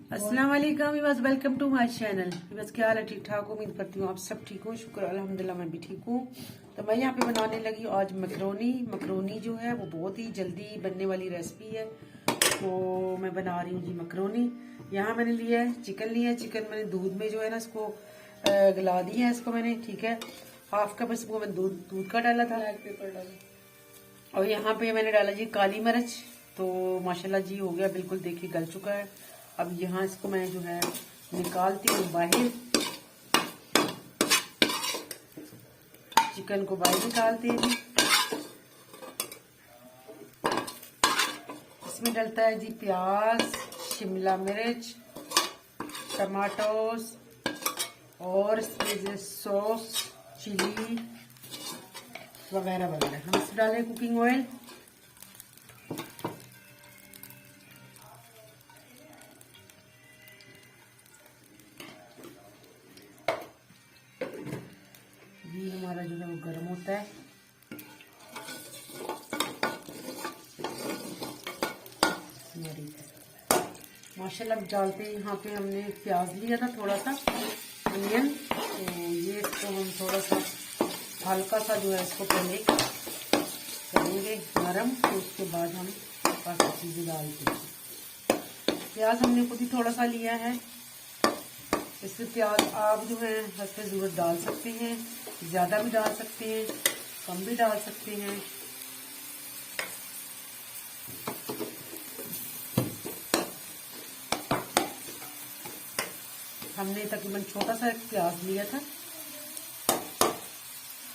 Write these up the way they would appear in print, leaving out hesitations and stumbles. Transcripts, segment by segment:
अस्सलाम वालेकुम viewers, welcome to my channel. Viewers क्या हाल है? ठीक ठाक, उम्मीद करती हूँ आप सब ठीक हो। शुक्र अल्हम्दुलिल्लाह मैं भी ठीक हूँ। तो मैं यहाँ पे बनाने लगी आज मकरोनी जो है वो बहुत ही जल्दी बनने वाली रेसिपी है। तो मैं बना रही हूँ जी मकरोनी। यहाँ मैंने लिया है चिकन मैंने दूध में जो है ना इसको गला दिया है इसको मैंने, ठीक है। हाफ कप इसको मैंने दूध का डाला था, पेपर डाला। और यहाँ पे मैंने डाला जी काली मिर्च। तो माशाल्लाह जी हो गया, बिल्कुल देखिए गल चुका है। अब यहाँ इसको मैं जो है निकालती हूँ बाहर, चिकन को बाहर निकालते हैं। इसमें डलता है जी प्याज, शिमला मिर्च, टमाटोस और इसमें सॉस, चिली वगैरह वगैरह। हम इसमें डालें कुकिंग ऑयल। घी हमारा जो है वो गर्म होता है। माशाल्लाह डालते हैं। यहाँ पे हमने प्याज लिया था थोड़ा सा, अनियन। तो ये इसको हम थोड़ा सा हल्का सा जो है इसको पहले करेंगे नरम, तो उसके बाद हम बाकी चीजें डालते हैं। प्याज हमने खुद ही थोड़ा सा लिया है। इसमें प्याज आप जो है हंसते जरूरत डाल सकते हैं, ज्यादा भी डाल सकते हैं, कम भी डाल सकते हैं। हमने तकरीबन छोटा सा एक प्याज लिया था,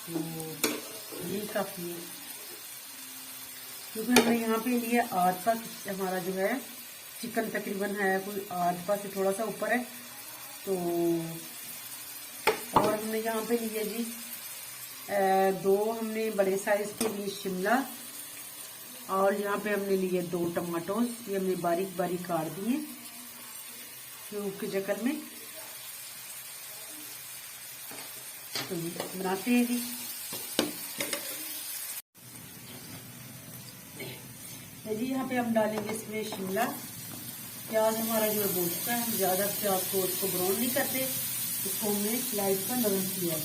तो ये काफी है। क्योंकि हमने यहाँ पे लिया आध पा, हमारा जो है चिकन तकरीबन है कोई आध पा से थोड़ा सा ऊपर है। तो और हमने यहाँ पे लिया जी दो हमने बड़े साइज के लिए शिमला, और यहाँ पे हमने लिए 2 टमाटोस। ये हमने बारीक बारीक काट दिए क्यूब के चक्कर में। तो बनाते हैं जी। जी यहाँ पे हम डालेंगे इसमें शिमला। प्याज हमारा जो है भून चुका है। हम ज्यादा प्याज को उसको ब्राउन नहीं करते, इसको हमने लाइट सा नरम किया है।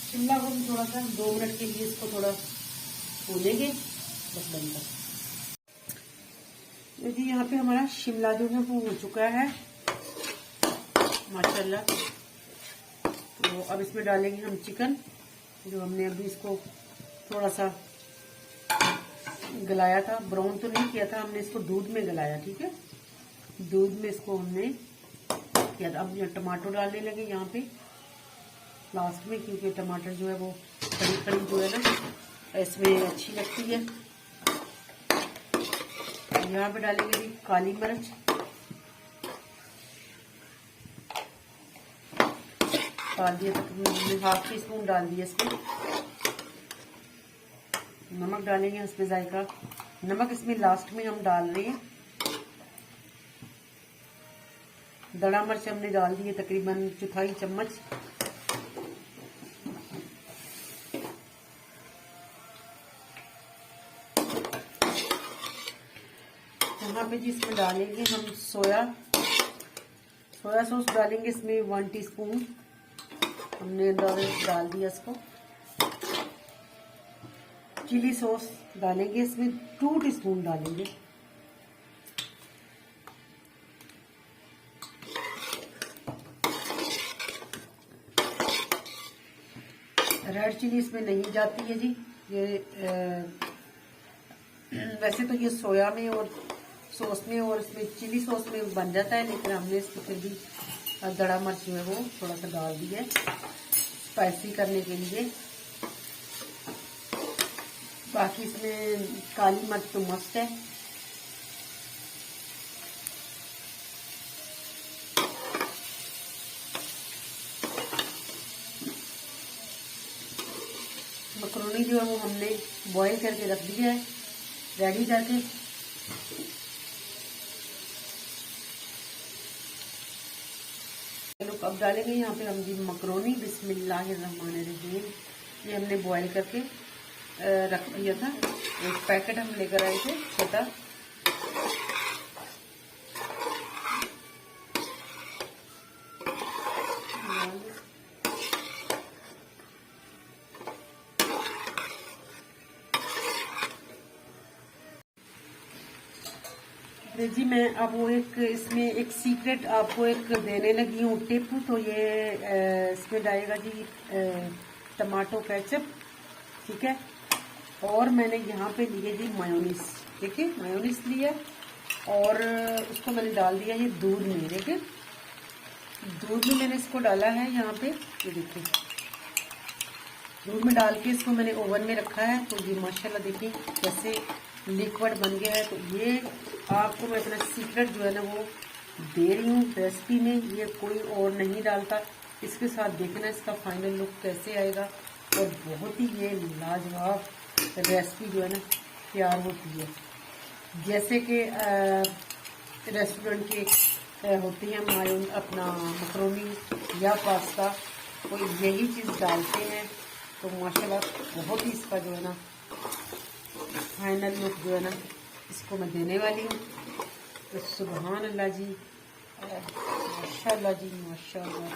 शिमला को हम थोड़ा सा 2 मिनट के लिए इसको थोड़ा भूनेंगे, बस बनकर। यदि यहाँ पे हमारा शिमला जो है वो हो चुका है माशाल्लाह। तो अब इसमें डालेंगे हम चिकन, जो हमने अभी इसको थोड़ा सा गलाया था, ब्राउन तो नहीं किया था हमने, इसको दूध में गलाया, ठीक है। दूध में इसको हमने किया था। अब टमाटो डालने लगे यहाँ पे लास्ट में, क्योंकि टमाटर जो है वो खड़ी खड़ी जो है ना इसमें अच्छी लगती है। यहाँ पे डालेंगे जी काली मिर्च, डाल दिया तकरीबन हाफ टी स्पून डाल दिया इसमें। नमक डालेंगे इसमें, जायका नमक इसमें लास्ट में हम डाल रहे हैं। दड़ा मिर्च हमने डाल दी है तकरीबन 1/4 चम्मच। यहाँ पे जी इसमें डालेंगे हम सोया सॉस डालेंगे इसमें 1 टीस्पून हमने डाल दिया इसको। चिली सॉस डालेंगे इसमें 2 टीस्पून डालेंगे। रेड चिली इसमें नहीं जाती है जी। ये वैसे तो ये सोया में और सॉस में और इसमें चिली सॉस में बन जाता है, लेकिन हमने इसको फिर भी दड़ा मिर्च जो है वो थोड़ा सा डाल दिया है स्पाइसी करने के लिए। बाकी इसमें काली मिर्च तो मस्त है। मकरोनी जो है वो हमने बॉईल करके रख दिया है रेडी करके। अब अब डालेंगे यहाँ पे हम जी मकरोनी। बिस्मिल्लाहिर्रहमानिर्रहीम। ये हमने बॉईल करके रख दिया था, एक पैकेट हम लेकर आए थे छोटा। जी मैं अब वो एक इसमें एक सीक्रेट आपको एक देने लगी हूँ टिप। तो ये इसमें डालेगा जी टमाटो केचप, ठीक है। और मैंने यहाँ पे लिए जी मायोनीस, देखिए मायोनीस लिया और उसको मैंने डाल दिया ये दूध में। देखिए दूध में मैंने इसको डाला है यहाँ पे, ये देखिए दूध में डाल के इसको मैंने ओवन में रखा है। तो ये माशाल्लाह देखिए कैसे लिक्विड बन गया है। तो ये आपको मैं अपना सीक्रेट जो है ना वो दे रही हूँ रेसिपी में, ये कोई और नहीं डालता। इसके साथ देखना इसका फाइनल लुक कैसे आएगा और बहुत ही ये लाजवाब रेसिपी जो है ना तैयार होती है। जैसे कि रेस्टोरेंट के होती हैं मायो अपना मकरोनी या पास्ता, तो यही चीज़ डालते हैं। तो माशाल्लाह बहुत ही इसका जो है ना फाइनल लुक जो है ना इसको मैं देने वाली हूँ। तो सुभान अल्लाह जी, माशाल्लाह जी माशाल्लाह।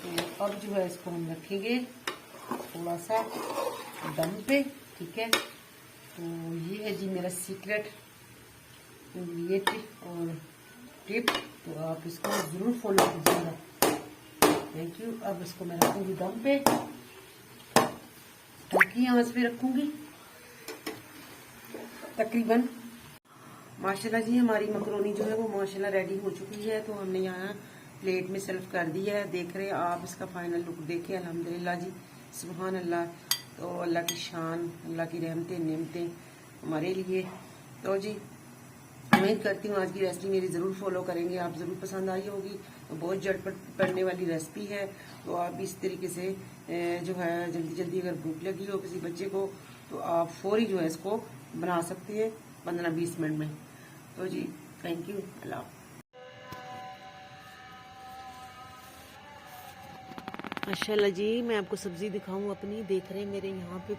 तो अब जो है इसको हम रखेंगे थोड़ा सा दम पे, ठीक है। तो ये है जी मेरा सीक्रेट इंग्रेडिएंट और टिप, तो आप इसको ज़रूर फॉलो कीजिएगा। Thank you. अब इसको मैं रखूँगी दम पे, हल्की आंच पे रखूँगी तकरीबन। माशाल्लाह जी हमारी मकरोनी जो है वो माशाल्लाह रेडी हो चुकी है। तो हमने यहाँ प्लेट में सर्व कर दिया है, देख रहे हैं आप इसका फाइनल लुक देखें। अल्हम्दुलिल्लाह जी सुभान अल्लाह। तो अल्लाह की शान, अल्लाह की रहमतें नेमतें हमारे लिए। तो जी उम्मीद करती हूँ आज की रेसिपी मेरी ज़रूर फॉलो करेंगे, आप ज़रूर पसंद आई होगी। तो बहुत झटपट पड़ने वाली रेसिपी है। तो आप इस तरीके से जो है जल्दी जल्दी अगर भूख लगी हो किसी बच्चे को तो आप फौरी जो है इसको बना सकते हैं 15-20 मिनट में। तो जी थैंक यू, अल्लाह। माशाल्लाह जी मैं आपको सब्जी दिखाऊं अपनी, देख रहे हैं मेरे यहाँ पे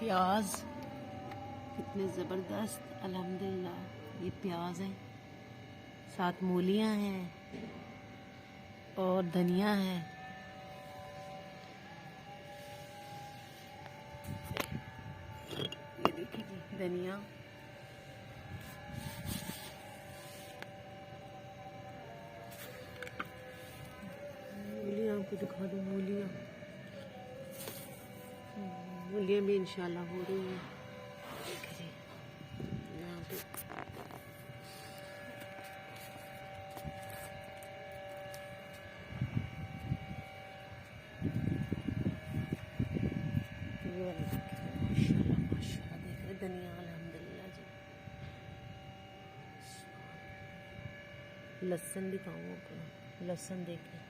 प्याज कितने ज़बरदस्त, अल्हम्दुलिल्लाह। ये प्याज है, साथ मूलियाँ हैं और धनिया है। ये देखिए जी धनिया, मूलियाँ आपको दिखा दूँ। मूलियाँ भी इंशाल्लाह हो रही हैं। देखिए यहाँ पे माशाल्लाह माशाल्लाह देख रहे धनिया, अल्हम्दुलिल्लाह जी। लहसुन दिखाऊँ आपको, लहसुन देखिए